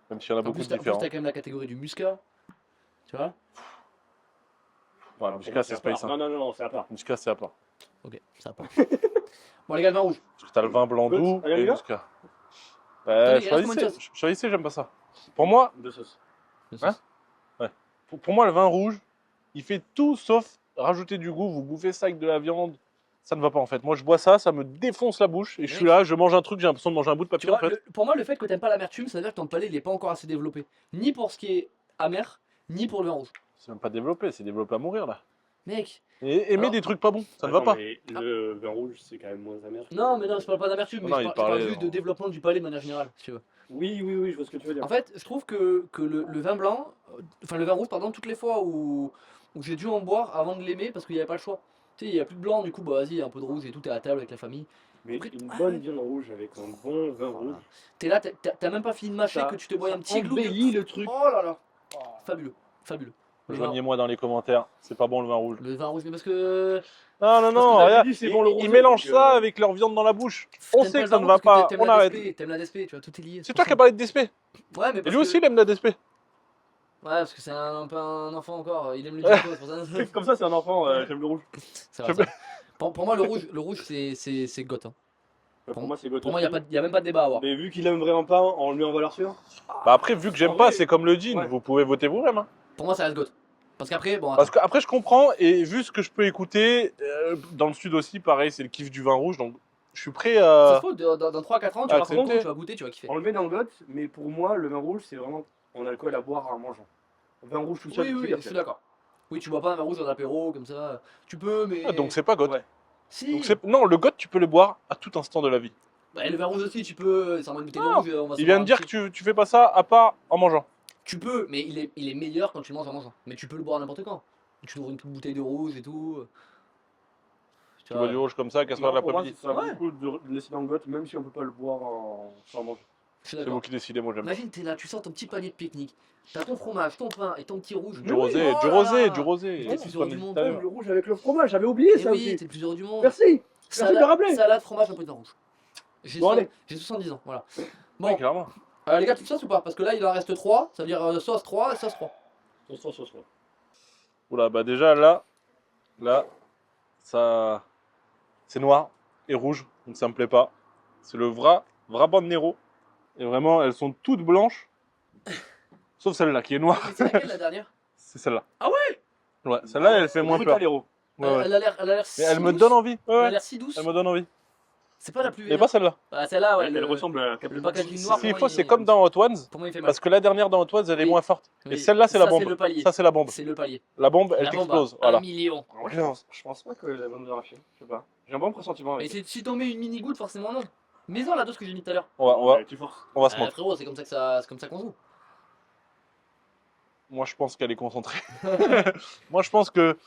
Même s'il y en a En beaucoup plus, de t'as différents. quand même la catégorie du muscat. Tu vois. Voilà, Muscat, c'est space. Non, non, non, c'est à part. Muscat, c'est à part. Ok, ça va pas. Bon, les gars, le vin rouge. Parce que t'as le vin blanc Goûte. doux Allez, et les le gars. Muscat. Attendez, il reste combien de Choisissez, j'aime pas ça. Pour moi, Deux sauces. Hein pour moi, le vin rouge, il fait tout sauf rajouter du goût. Vous bouffez ça avec de la viande, ça ne va pas en fait. Moi, je bois ça, ça me défonce la bouche et je suis là, je mange un truc, j'ai l'impression de manger un bout de Tu papier en vois, fait. pour moi, le fait que t'aimes pas l'amertume, ça veut dire que ton palais, il est pas encore assez développé. Ni pour ce qui est amer, ni pour le vin rouge. C'est même pas développé, c'est développé à mourir là. Mec. Et aimer Alors- des trucs pas bons, ça ne va Attends, pas. mais le vin rouge, c'est quand même moins amer. Non, mais non, je parle pas d'amertume, mais Non, je il parle, je parle parlait, juste de développement du palais de manière générale, si tu veux. Oui, oui, oui, je vois ce que tu veux dire. En fait, je trouve que le vin blanc, enfin le vin rouge, pardon, toutes les fois où j'ai dû en boire avant de l'aimer parce qu'il n'y avait pas le choix. Tu sais, il n'y a plus de blanc, du coup, bah vas-y, un peu de rouge et tout, t'es à table avec la famille. Mais Après- une bonne viande rouge avec un bon vin rouge, T'es là, t'as même pas fini de mâcher Ça- que tu te bois un petit ça glou. embellit le truc. Oh là là. Fabuleux, fabuleux. Le vin, Rejoignez-moi dans les commentaires, c'est pas bon le vin rouge. le vin rouge, mais parce que. Non, non, que non, t'avais regarde, dit, c'est bon, le ils rosé, mélangent donc, ça avec leur viande dans la bouche. On t'aimes sait pas que ça le ne vin va rouge parce pas, t'aimes on la arrête. DSP, t'aimes la DSP, tu vois, tout est lié. C'est toi qui as parlé de DSP. Ouais, mais Et parce lui aussi, il aime la DSP. Ouais, parce que c'est un peu un enfant encore, il aime le ghetto, c'est pour ça. Comme ça, c'est un enfant, j'aime le rouge. C'est vrai, ça. Pour moi, le rouge c'est goth. Hein. Pour moi, c'est goût. Pour moi, il n'y a même pas de débat à avoir. Mais vu qu'il aime vraiment pas, on le met en valeur sûre. Bah après, vu que En j'aime vrai, pas, c'est comme le jean, ouais. vous pouvez voter vous-même. Hein. Pour moi, ça reste goth. Parce qu'après, bon, Parce attends. que après, je comprends, et vu ce que je peux écouter, dans le sud aussi, pareil, c'est le kiff du vin rouge, donc je suis prêt Ça à... se trouve, dans 3-4 ans, tu vas accepter. reprendre, tu vas goûter, tu vas kiffer. On le met dans le goth, mais pour moi, le vin rouge, c'est vraiment en alcool à boire en mangeant. Le vin rouge tout seul, Oui, c'est oui, hyper je suis faible. d'accord. Oui, tu bois pas un vin rouge en apéro, comme ça. Tu peux, mais. Ah, donc c'est pas goth. Ouais. Si. Donc non, le goth, tu peux le boire à tout instant de la vie. Bah, le vin rouge aussi, tu peux. C'est en mode bouteille de Non, rouge. On va se Il vient boire de un dire petit- que tu fais pas ça à part en mangeant. Tu peux, mais il est meilleur quand tu le manges en mangeant. Mais tu peux le boire n'importe quand. Tu ouvres une petite bouteille de rouge et tout. Tu bois du rouge comme ça, casse-toi Non, la pour moi, papille. ça vaut Ouais. le coup de le laisser dans le goth, même si on peut pas le boire sans manger. Je suis C'est d'accord. vous qui décidez, moi j'aime. Imagine, t'es là, tu sors ton petit panier de pique-nique. T'as ton fromage, ton pain et ton petit rouge. Du Mais oui, rosé, oh du là rosé, là. du rosé. T'es le plus heureux du monde. Tout à l'heure. Le rouge avec le fromage, j'avais oublié Eh ça oui, aussi. t'es le plus heureux du monde. Merci. Merci de le rappeler. Salade, fromage, un peu de vin rouge. J'ai Bon, soix- allez. j'ai 70 ans, voilà. Ouais, Bon, clairement. les gars, tu sauces ou pas? Parce que là, il en reste 3, ça veut dire sauce 3 et sauce 3. Sauce. Oula, bah déjà là, ça, c'est noir. et rouge, donc ça me plaît pas. C'est le Brabant-Nero. Et vraiment, elles sont toutes blanches. Sauf celle-là qui est noire. Mais c'est laquelle la dernière? C'est celle-là. Ah ouais? Ouais, celle-là, elle fait moins peur. Brutaleiro. Ouais, ouais. Elle a l'air si Mais elle me douce. donne envie. Ouais, Elle a ouais. l'air si douce. Elle me donne envie. C'est pas la plus Et vénère. pas celle-là. Ah, celle-là, ouais. Elle ressemble à le Captain packaging noir. S'il pour faut, moi, c'est il- comme dans Hot Ones. Pour moi, il fait mal. Parce que la dernière dans Hot Ones, elle est Oui. moins forte. Oui. Et celle-là, c'est la Ça, bombe. c'est le palier. Ça, c'est la bombe. C'est le palier. La bombe, elle La bombe t'explose. à Voilà. 1 million. Moi, je pense pas que la bombe de Rachel. Je sais pas. J'ai un bon pressentiment Mais avec. si t'en mets une mini goutte, forcément non. Mets-en la dose que j'ai mis tout à l'heure. Tu forces. On va se montrer. Frérot, c'est comme ça qu'on joue. Moi, je pense qu'elle est concentrée. Moi, je pense que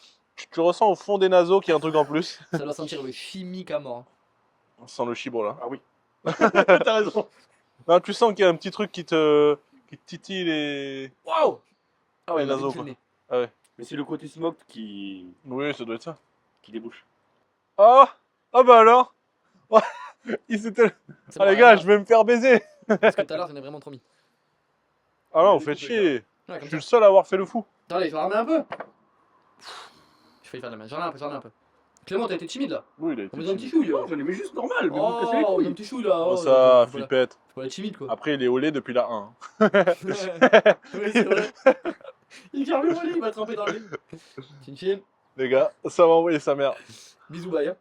tu ressens au fond des naseaux qu'il y a un truc en plus. Ça doit sentir le chimique à mort. On sent le chibre là. Ah oui. T'as raison. Non, tu sens qu'il y a un petit truc qui te titille les. Waouh! Ah ouais, Les il m'a naseaux, vite fait le quoi. nez. Mais c'est le côté smoked qui Oui, ça doit être ça. débouche. Ah ah bah alors Il s'était. C'est Ah bon, les gars, là, je vais me faire baiser. Parce que tout à l'heure, j'en ai vraiment trop mis. Ah là, on fait chier. Ouais, Je comme suis ça. le seul à avoir fait le fou. Attendez, je vais ramener un peu. Je fais faire de la main. J'en ai un peu. Clément, t'as été timide là. Oui, il a été. On met un petit chouille. Non, j'en ai mis juste normal, mais vous me cassez les Oh, couilles. un petit chouille là. Oh, Oh, ça, faut flippette. pas être timide quoi. Après, il est au lait depuis la 1. Oui, c'est vrai. Il vient le voler, il va tremper dans le lait. Chin chin. Les gars, ça va envoyer sa mère. Bisous, bye. Hein.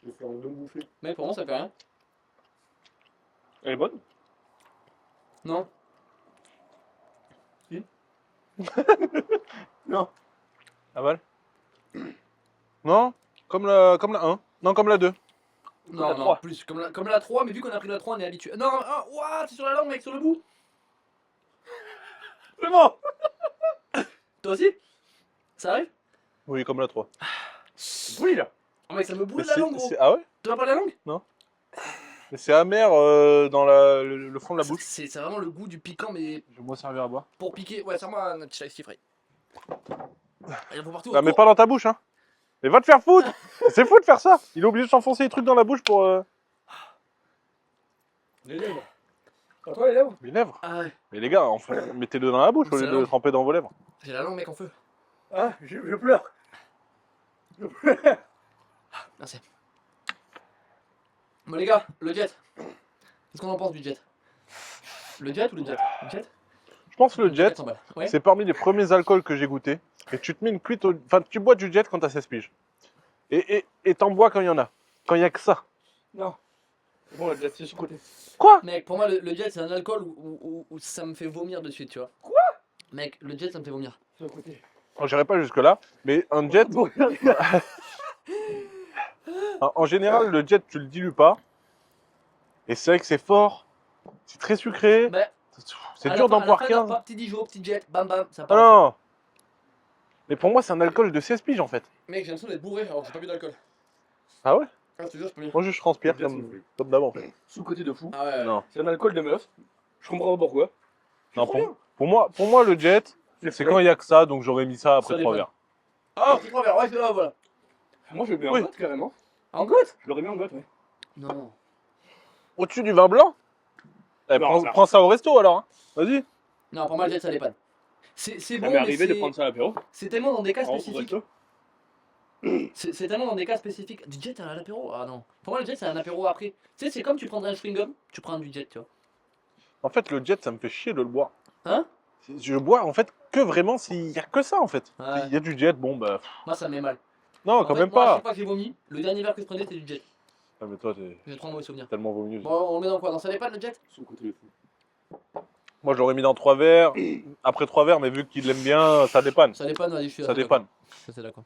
Je vais faire un deux bouffées. Mec, pour moi, ça fait rien. Elle est bonne? Non. Non. Aval Non comme la 1. Non, comme la 2. Non, la non, 3. plus. Comme la 3, mais vu qu'on a pris la 3, on est habitué. Non, ah, ouah, c'est sur la langue, mec, sur le bout. Vraiment? Toi aussi? Ça arrive? Oui, comme la 3. Oui, là. Oh, mec, ça me Mais brûle la langue, gros. Ah ouais Tu vas pas la langue? Mais c'est amer dans le fond de la bouche. C'est vraiment le goût du piquant, mais Je vais moi servir à boire. pour piquer. Ouais, serre-moi un chai frais. Il y en a partout. Ah, mais pas dans ta bouche, hein. Mais va te faire foutre. C'est fou de faire ça. Il est obligé de s'enfoncer les trucs dans la bouche pour. Les lèvres. Pas toi, les lèvres? Les lèvres. Ah ouais, Mais les gars, enfin, mettez-le dans la bouche au C'est lieu la de langue. tremper dans vos lèvres. j'ai la langue, mec, en feu. Ah, je pleure. Je pleure. Merci. Bon, les gars, le jet. Qu'est-ce qu'on en pense du jet? Le jet ou le jet? Le jet? Je pense que le jet, 400 balles. Ouais. c'est parmi les premiers alcools que j'ai goûté. Et tu te mets une cuite Enfin, tu bois du jet quand t'as 16 piges. Et t'en bois quand il y en a. Quand il y a que ça. Non. Bon, elle est sur le côté. Quoi? Mec, pour moi, le jet, c'est un alcool où ça me fait vomir de suite, tu vois. Quoi? Mec, le jet, ça me fait vomir. Sur le côté. Alors, j'irai pas jusque-là. Mais un jet, Bon, en général, le jet, tu le dilues pas. Et c'est vrai que c'est fort. C'est très sucré. Bah, C'est à la dur fin- d'en à la boire fin, 15. pas petit Dijon, petit jet, bam bam, ça Ah part. non. Mais pour moi, c'est un alcool de 16 piges en fait. Mec, j'ai l'impression d'être bourré alors j'ai pas bu d'alcool. Ah ouais? Ah, je te jure, je peux rien. Moi, je transpire comme d'avant en fait. sous le côté de fou. Ah ouais. Non. C'est un alcool de meuf. Je comprends pas pourquoi. Non, pour moi, le jet, c'est quand il y a que ça, donc j'aurais mis ça après Ça 3 dépend. verres. Ah, petit 3 verres, ouais, là, voilà. Moi, je le mets en Oui. gotte carrément. En goutte? Je l'aurais mis en gotte, ouais. Non. Au-dessus du vin blanc? Eh, Non, prends, non. prends ça au resto alors. Hein. Vas-y. Non, pour moi, le jet, ça dépanne. C'est Ça bon, m'est mais arrivé de prendre ça à l'apéro. c'est tellement dans des cas En spécifiques. resto. C'est tellement dans des cas spécifiques. Du jet à l'apéro? Ah non. Pour moi, le jet, c'est un apéro après. Tu sais, c'est comme tu prendrais un chewing-gum, tu prends du jet, tu vois. En fait, le jet, ça me fait chier de le boire. Hein? Je bois en fait que vraiment s'il y a que ça en fait. Ouais. Il y a du jet, bon bah. Moi, ça me met mal. Non, En quand fait, même moi, à pas. chaque fois que j'ai vomi, le dernier verre que je prenais, c'était du jet. Ah, mais toi, t'es J'ai trop mauvais souvenirs. tellement vomi. Bon, on le met dans quoi? Dans ça dépanne le jet? Sous le côté de fou. Moi, je l'aurais mis dans 3 verres. Après 3 verres, mais vu qu'il l'aime bien, ça dépanne. Ça dépanne, vas-y, je suis Ça assez dépanne. d'accord. Ça, c'est d'accord.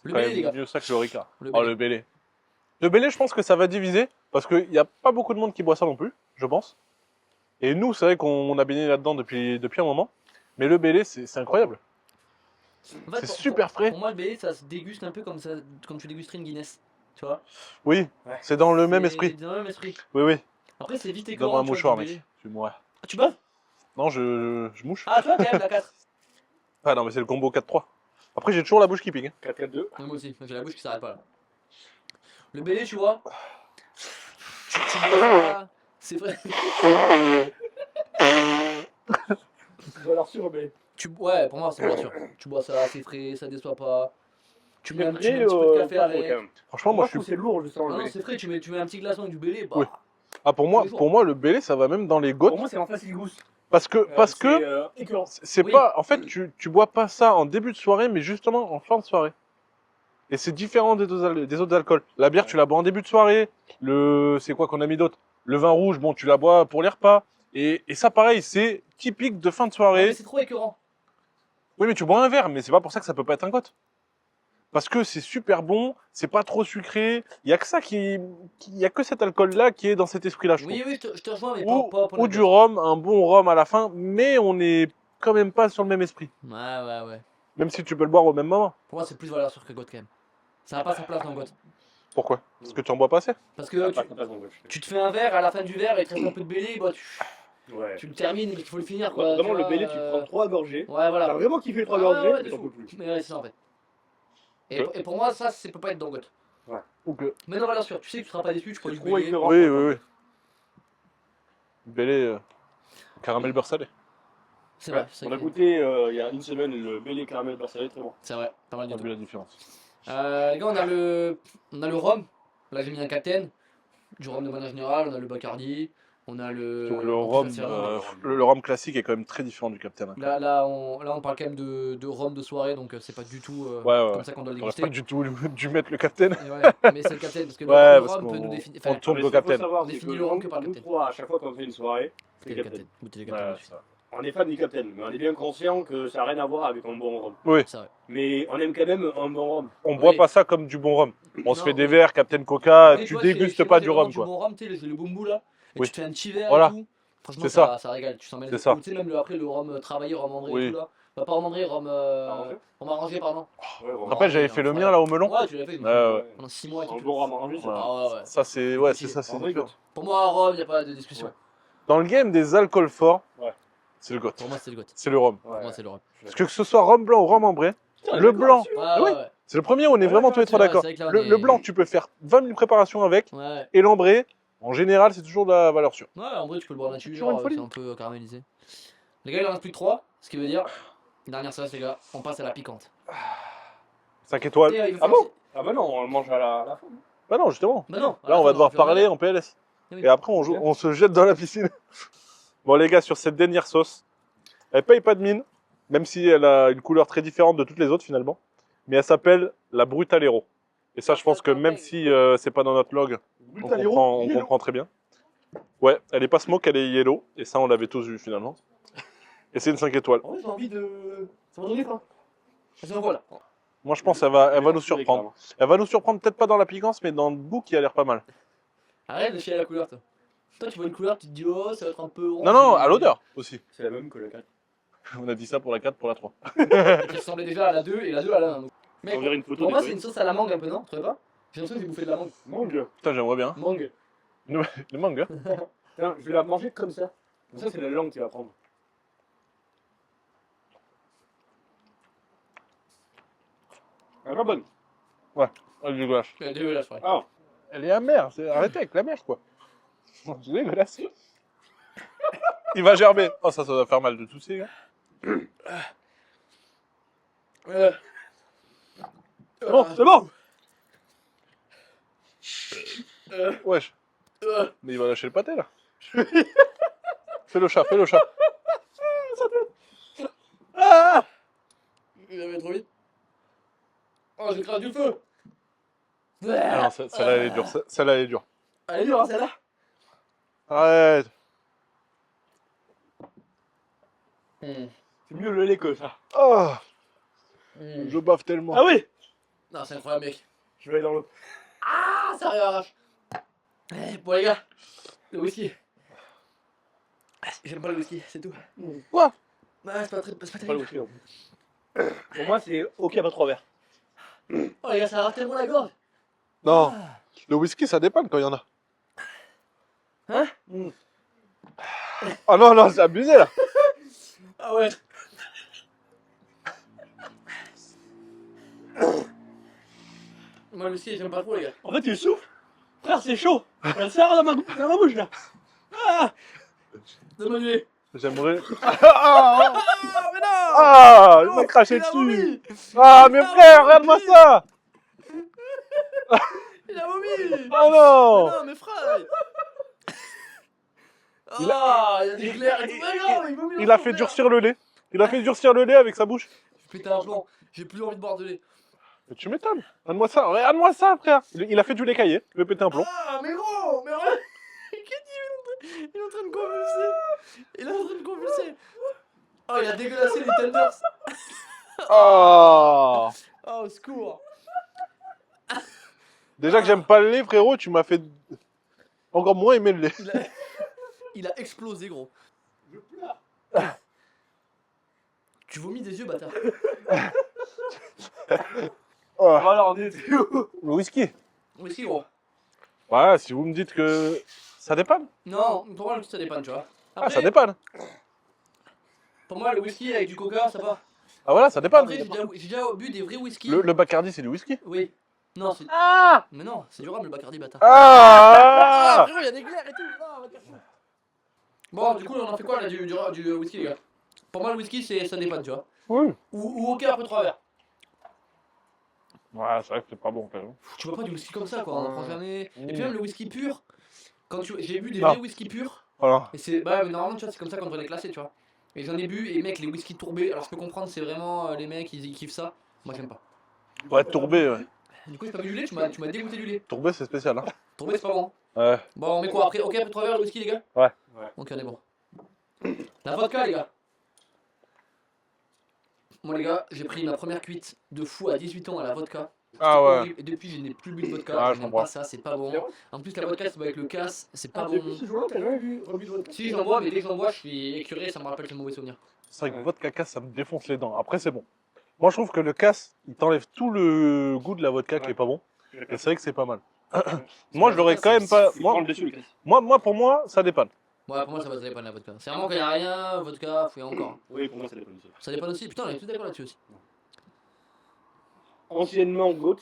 Le Quand bélé, même les gars. mieux ça que le Ricard. Le Oh, bélé. le Bélé. Le Bélé, je pense que ça va diviser. Parce qu'il n'y a pas beaucoup de monde qui boit ça non plus, je pense. Et nous, c'est vrai qu'on a baigné là-dedans depuis un moment. Mais le Bélé, c'est incroyable. En fait, C'est pour- super frais. Pour moi, le bélé, ça se déguste un peu comme tu dégusterais une Guinness. Tu vois? Oui, Ouais. c'est dans le même C'est esprit. Dans le même esprit. Oui, oui. Après, c'est vite Donne-moi écœurant. un tu vois, mouchoir, du mec. bélé. Je suis moi. Ah, tu bois? Non, je mouche. Ah, toi, quand même, la 4. Ah non, mais c'est le combo 4-3. Après, j'ai toujours la bouche qui pique. Hein. 4-4-2. Moi aussi, j'ai la bouche qui s'arrête pas là. Le bélé, tu vois? Tu bois ça, c'est vrai. Je vais leur sur, mais. Ouais, pour moi, c'est bien sûr. Tu bois ça, c'est frais, ça déçoit pas. Tu mets un Après, petit peu de café pas trop, avec. quand même. Franchement, moi, je trouve suis. que c'est lourd, juste en Non, le c'est frais, tu mets un petit glaçon avec du Bélé, bah. Oui. Ah, tous les jours. pour moi, le Bélé, ça va même dans les Pour gouttes. moi, c'est en facile gousse. Parce que écœurant. c'est Oui. pas. En fait, tu bois pas ça en début de soirée, mais justement en fin de soirée. Et c'est différent des autres alcools. La bière, tu la bois en début de soirée. C'est quoi qu'on a mis d'autre? Le vin rouge, bon, tu la bois pour les repas. Et ça, pareil, c'est typique de fin de Ouais, soirée. mais c'est trop écœurant. Oui, mais tu bois un verre, mais c'est pas pour ça que ça peut pas être un goth. Parce que c'est super bon, c'est pas trop sucré. Il y a que ça il y a que cet alcool-là qui est dans cet esprit-là, je trouve. Oui, je te rejoins, mais Ou, pas pour ou la du bière. rhum, un bon rhum à la fin, mais on est quand même pas sur le même esprit. Ouais. Même si tu peux le boire au même moment. Pour moi, c'est plus valeur sûre que Goat quand même. Ça n'a pas sa place dans Goat. Pourquoi? Parce que tu en bois pas assez. Parce que tu te fais un verre, à la fin du verre, il te reste un peu de Bélé, bah, Ouais. tu le termines, mais il faut le finir quoi. Vraiment, tu le vois, Bélé, tu prends 3 gorgées. Ouais, voilà. T'as vraiment kiffé 3 Ah, gorgées, ouais, mais de t'en fou. peux plus. Mais ouais, c'est ça en fait. Ok. Et pour moi, ça peut pas être dans Goat. Ok. Mais non, valeur sûre, tu sais que tu seras pas déçu, tu prends du trop Bélé. écœurant. Oui. Bélé, caramel beurre salé. C'est vrai, On a goûté il y a une semaine le Bélé caramel beurre salé, très bon. c'est vrai, pas mal On du a tout. vu la différence. Les gars, on a le rhum. Là, j'ai mis un captain. Du rhum de manière générale, on a le Bacardi. On a le. Donc le en plus, rhum, là, c'est vraiment- le rhum classique est quand même très différent du Captain. Hein. Là, on parle quand même de rhum de soirée, donc c'est pas du tout Ouais. comme ça qu'on doit le T'aurais déguster. pas du tout dû mettre le Captain. Et ouais, mais c'est le captain, parce que Ouais, le parce rhum peut nous qu'on définir. on Enfin, tourne Mais au ce qu'il faut Captain. savoir, On c'est définit que le rhum que par nous Captain. trois, à chaque fois qu'on fait une soirée, c'est c'est le le Captain. captain. Goûtez le captain. Ouais, tout de suite. ça. On est fan du Captain, mais on est bien conscient que ça n'a rien à voir avec un bon rhum. Oui, C'est vrai. Mais on aime quand même un bon rhum. on Oui. boit pas ça comme du bon rhum. On se Non, fait des oui. verres, Captain Coca, Après, tu vois, chez dégustes moi, pas c'est du vraiment rhum quoi. bon rhum, tu sais, le bumbu là. Et Oui. tu te fais un petit verre Voilà. et tout. Franchement, C'est ça régale. Tu s'en mets C'est ça. Ou tu sais, même après le rhum travaillé, rhum André Oui. et tout là. Bah, pas rhum André, rhum arrangé, pardon. Ouais, Tu te rappelles, j'avais fait le mien là au melon. Ouais, tu l'as fait. Ouais. Pendant 6 mois et tout. Un bon rhum arrangé, ça. Voilà. Ah ouais. Ça c'est Ouais, c'est ça, c'est En vrai, différent. goûte. Pour moi, rhum, y a pas de discussion. Ouais. Dans le game des alcools forts, Ouais. c'est le goth. Pour moi, c'est le goût. C'est le rhum. Pour moi, c'est le rhum. Parce que ce soit rhum blanc ou rhum ambré, Putain, le d'accord, blanc, sûr. Ouais, oui. ouais. c'est le premier où on est vraiment tous les trois c'est vrai, d'accord. c'est vrai que là, on Le est- blanc, tu peux faire 20 000 préparations avec, Ouais. et l'ambré, en général, c'est toujours de la valeur sûre. Ouais, en vrai, tu peux le boire nature, toujours une folie. c'est un peu caramélisé. Les gars, il en reste plus que 3, ce qui veut dire, dernière sauce, les gars, on passe à la piquante. 5 étoiles. Et, il va Ah falloir bon que- Ah bah non, on le mange à la fin. Bah non, justement. Bah non. à Là, la on fin, va devoir plus parler rien. en PLS. Oui. Et après, on se jette dans la piscine. Bon, les gars, sur cette dernière sauce, elle paye pas de mine, même si elle a une couleur très différente de toutes les autres finalement. Mais elle s'appelle la Brutalero. Et ça, je pense que même si c'est pas dans notre log, on comprend très bien. Ouais, elle est pas smoke, elle est yellow. Et ça, on l'avait tous vu finalement. Et c'est une 5 étoiles. En vrai, j'ai envie de. Ça m'a donné faim. Vas-y, on voit là. Moi, je pense qu'elle va nous surprendre. Elle va nous surprendre peut-être pas dans la piquance, mais dans le goût qui a l'air pas mal. Arrête de chier à la couleur, toi. Toi, tu vois une couleur, tu te dis, oh, ça va être un peu rond. Non, à l'odeur aussi. C'est la même que le 4. On a dit ça pour la 4, pour la 3. Qui ressemblait déjà à la 2 et la 2 à la 1. Mais On verra une photo pour moi, des c'est une sauce à la mangue un peu, non? Tu trouves pas? J'ai l'impression que j'ai bouffé de la mangue. Mangue. Putain, j'aimerais bien. Mangue. Le mangue. Tiens, je vais la manger comme ça. Comme ça, c'est la langue qui va prendre. Elle est pas bonne. Elle est dégueulasse. Elle est dégueulasse, ouais. Ah, Elle est amère. Arrêtez avec la mer, quoi. C'est dégueulasse. Il va gerber. Oh, ça doit faire mal de tousser, gars. c'est bon, c'est bon. Wesh. Mais il va lâcher le pâté, là. Fais le chat, fais le chat. Ah, Il avait trop vite. Oh, j'ai craché du feu. Ah non, celle-là, elle est dure. Celle-là, elle est dure. Elle est dure, hein, celle-là. Arrête. c'est mieux le lait que ça. Oh, je baffe tellement. Ah oui. Non, c'est incroyable, mec. Je vais aller dans l'eau. Ah, ça arrache. Bon, les gars, le whisky. J'aime pas le whisky, c'est tout. Quoi? Ouais, c'est pas Pas le terrible. whisky, non plus. Pour moi, c'est ok, pas 3 verres. Oh, les gars, ça arrache tellement la gorge. Non, le whisky, ça dépanne quand il y en a. Hein? Oh non, c'est abusé, là. Ah ouais. Moi, le whisky, j'aime pas trop, les gars. En fait, tu souffles. Frère, c'est chaud. Ça sert dans ma bouche là. Ah, Donne-moi du lait. J'aimerais. Ah, mais non! Ah, il Non, m'a craché il a dessus. vomi! Ah, mais Il a frère, vomi. regarde-moi ça. Il a vomi! Oh Mais non. non, mais frère! Il a- Ah, il y a des glaires et tout. Mais non, il vomit dans Il a son fait verre. durcir le lait. Il a fait durcir le lait avec sa bouche. Je pétais un plomb. J'ai plus envie de boire de lait. Mais tu m'étonnes. Regarde-moi ça. Regarde-moi ça, frère. Il a fait du lait caillé. Il veut péter un plomb. Ah, mais gros! Mais regarde! Qu'est-ce qu'il est en train de convulser! Il est en train de convulser! Oh, il a dégueulassé les tenders! Oh. Oh, au secours! Déjà que j'aime pas le lait, frérot, tu m'as fait encore moins aimer le lait. Il a explosé, gros. Tu vomis des yeux, bâtard. Oh. Alors, on est où? Le whisky. Oui, si, gros. Ouais, si vous me dites que ça dépanne. Non, pour moi, le whisky, ça dépanne, tu vois. Ah, ça dépanne. Pour moi, le whisky avec du coca, ça va. Ah voilà, ça dépanne. Après, j'ai déjà bu des vrais whisky. Le Bacardi, c'est du whisky. Oui. Non, c'est. Ah. Mais non, c'est du rhum, le Bacardi, bâtard. Ah. frérot, il y a des glaires et tout. Non, va te faire foutre. Bon, du coup, on en fait quoi là du whisky, les gars? Pour moi, le whisky, ça dépanne, tu vois. Oui. Ou ok après 3 verres. Ouais, c'est vrai que c'est pas bon, quand même. Tu vois pas du whisky comme ça, quoi. On en prend jamais. Et puis même le whisky pur. J'ai bu des Non. vrais whisky purs. Voilà. Et c'est. Bah, mais normalement, tu vois, c'est comme ça qu'on devrait les classer, tu vois. Et j'en ai bu, et mec, les whisky tourbés. Alors, je peux comprendre, c'est vraiment les mecs, ils kiffent ça. Moi, j'aime pas. Ouais, tourbé, ouais. Du coup, j'ai pas bu du lait, tu m'as dégoûté du lait. Tourbé, c'est spécial, hein. Tourbé, c'est pas bon. Ouais. Bon, on met quoi après? Ok, après 3 verres, le whisky, les gars? Ouais. Ok, on est bon. La vodka, les gars. Moi, les gars, j'ai pris ma première cuite de fou à 18 ans à la vodka. C'était Ah ouais. horrible. Et depuis, je n'ai plus bu de vodka. Ah, je je n'aime comprends. pas ça, c'est pas bon. En plus, la vodka, c'est avec le casse, c'est pas bon. Depuis ce jour-là, t'as jamais rebu de vodka? Si, j'en bois, mais dès que j'en bois, je suis écuré, ça me rappelle de mauvais souvenirs. C'est vrai que votre caca, ça me défonce les dents. Après, c'est bon. Moi, je trouve que le casse, il t'enlève tout le goût de la vodka qui est pas bon. Et c'est vrai que c'est pas mal. Moi, je l'aurais quand même pas. Il prend Moi, le dessus, le Chris. pour moi, ça dépanne. Ouais, pour moi, ça va dépendre de la vodka. C'est vraiment quand il n'y a rien, vodka, faut y encore. Oui, pour moi, ça dépend aussi. Ça dépend aussi. Putain, on est tous d'accord là-dessus aussi. Anciennement, Goat.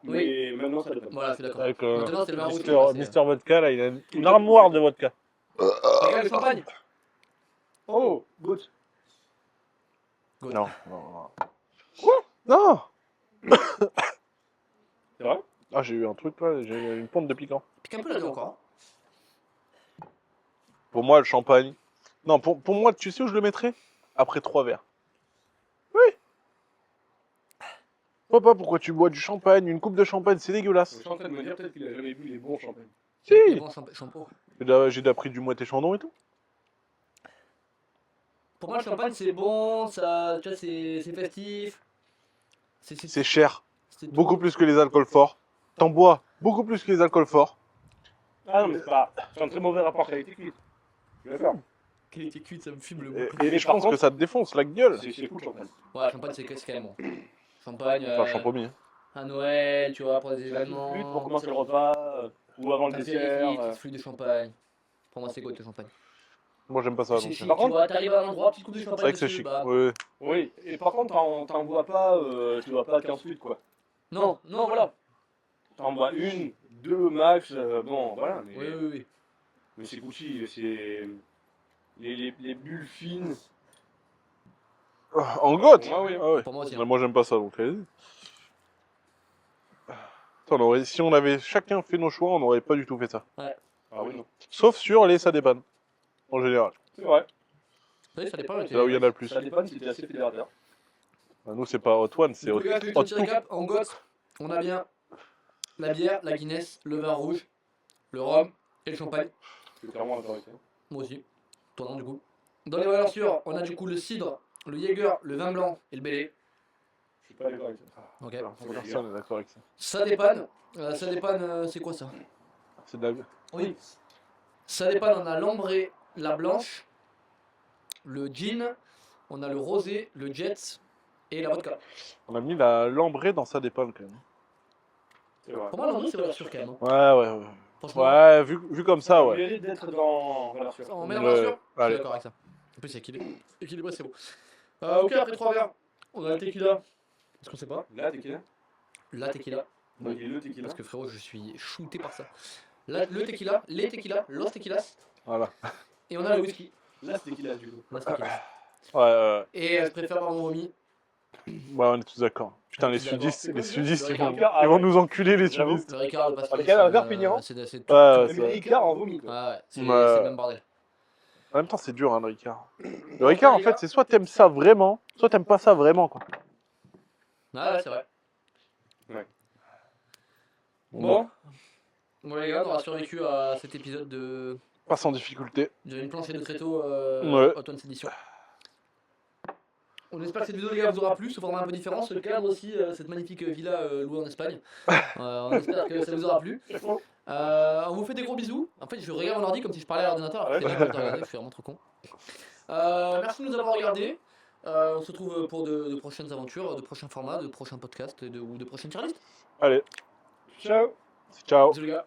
Oui. Mais maintenant, ça dépend. Voilà, je suis d'accord. Avec Maintenant, c'est le vin rouge. qui est passé, Mister Vodka, là, il a une armoire de vodka. Regarde le champagne. Oh, Goat. Good. Non, non, non. Non. C'est vrai? Ah, j'ai eu un truc là, j'ai eu une pointe de piquant. Pique un peu là-dedans encore. Pour moi, le champagne. Non, pour moi, tu sais où je le mettrais? Après 3 verres. Oui. Papa, pourquoi tu bois du champagne? Une coupe de champagne, c'est dégueulasse. Je suis en train de me dire peut-être qu'il a jamais bu les bons champagnes. Si. Bon, shampoo. J'ai déjà pris du Moët et Chandon et tout. Pour moi, le champagne, c'est bon, ça, tu vois, c'est festif. C'est cher. c'est tout. Beaucoup plus que les alcools forts. T'en bois beaucoup plus que les alcools forts. Ah non, mais c'est pas. C'est un très mauvais rapport qualité-prix. Je suis d'accord. Qualité cuite, ça me fume le Et, bout. et je par pense contre- que ça te défonce la gueule. C'est cool, le champagne. Ouais, champagne, c'est quand même bon. Champagne, Enfin, champomis. à Noël, tu vois, pour des La événements. petite flûte pour commencer le repas, ou avant le dessert. Petite flûte de champagne. Pour moi, c'est quoi le champagne? Moi, j'aime pas ça. Si, donc, si, Par tu contre- vois, t'arrives à un endroit, petite coupe de c'est champagne vrai que c'est dessus, chic. bah. Ouais. Oui, et par contre, t'en bois pas, tu bois pas 15 flûtes, quoi. Non, non, voilà. T'en bois une, deux max, bon, voilà. Mais, Oui, oui, oui. mais c'est Gucci, c'est. Les bulles fines. En goth. Ouais, oui. Ah ouais. Pour moi aussi. Mais moi, j'aime pas ça, donc allez-y. Attends, si on avait chacun fait nos choix, on n'aurait pas du tout fait ça. Ah oui, non. Sauf sur les ça dépanne. En général. C'est vrai. Oui, ça dépend. C'est là où il y en a le plus. Ça dépend si t'es assez fédérateur. Bah, nous, c'est pas Hot One, c'est Du coup, Hot les gars, je fais Hot un petit Two. récap. En goth, on a bien la bière, la Guinness, le vin rouge, le rhum et le champagne. C'est clairement intéressant. Moi aussi. Toi non, du coup. Dans les valeurs sûres, on a du coup le cidre, le Jäger, le vin blanc et le Bélé. Je suis pas d'accord avec ça. Ok. Personne n'est d'accord avec ça. Ça dépanne. C'est quoi ça? C'est de la... Oui. Ça dépanne, on a l'ambré, la blanche, le gin, on a le rosé, le jet et la vodka. On a mis la lambrée dans ça dépanne quand même. C'est vrai. Pour moi, l'ambré, c'est valeur sûre quand même. Hein. Ouais. Franchement, Ouais, vu comme ça, On ouais. mérite d'être dans valeur sûre. on met la valeur sûre. Je suis Allez. d'accord avec ça. En plus, c'est équilibré, c'est beau. Ok, après 3 verres, on a le tequila. Est-ce qu'on sait pas? Là, tequila. La tequila. Donc, il y a le tequila. Parce que frérot, je suis shooté par ça. Le tequila, les tequilas, los tequilas. Voilà. Et on a le whisky. Là, c'était qu'il a du coup. Là, c'est tranquille. Ouais, Et je préfère avoir mon vomi. ouais, on est tous d'accord. Putain, les D'accord. sudistes, C'est les quoi, sudistes, le ils vont, Ricard. ils vont nous enculer, les J'avoue. sudistes. Le Ricard, le pastis. Ricard, un Perpignan. C'est Ouais, Mais ouais, le Ricard en vomi, quoi. Ouais, c'est Ouais. le même bordel. En même temps, c'est dur, hein, le Ricard. Le Ricard, en fait, c'est soit t'aimes ça vraiment, soit t'aimes pas ça vraiment, quoi. Ouais, c'est vrai. Bon, Bon les gars, on aura survécu à cet épisode de pas sans difficulté. une planchée de tréteaux Ouais. Hot Ones Edition. On espère que cette vidéo les gars vous aura plu, sous format un peu différent, ce cadre aussi, cette magnifique villa louée en Espagne. On espère que ça vous aura plu. On vous fait des gros bisous. En fait, je regarde mon ordi comme si je parlais à l'ordinateur. Alors que c'est moi qui regardé, je suis vraiment trop con. Merci de nous avoir regardés. On se retrouve pour de prochaines aventures, de prochains formats, de prochains podcasts ou de prochaines tier lists. Allez, Ciao. ciao. Bisous les gars.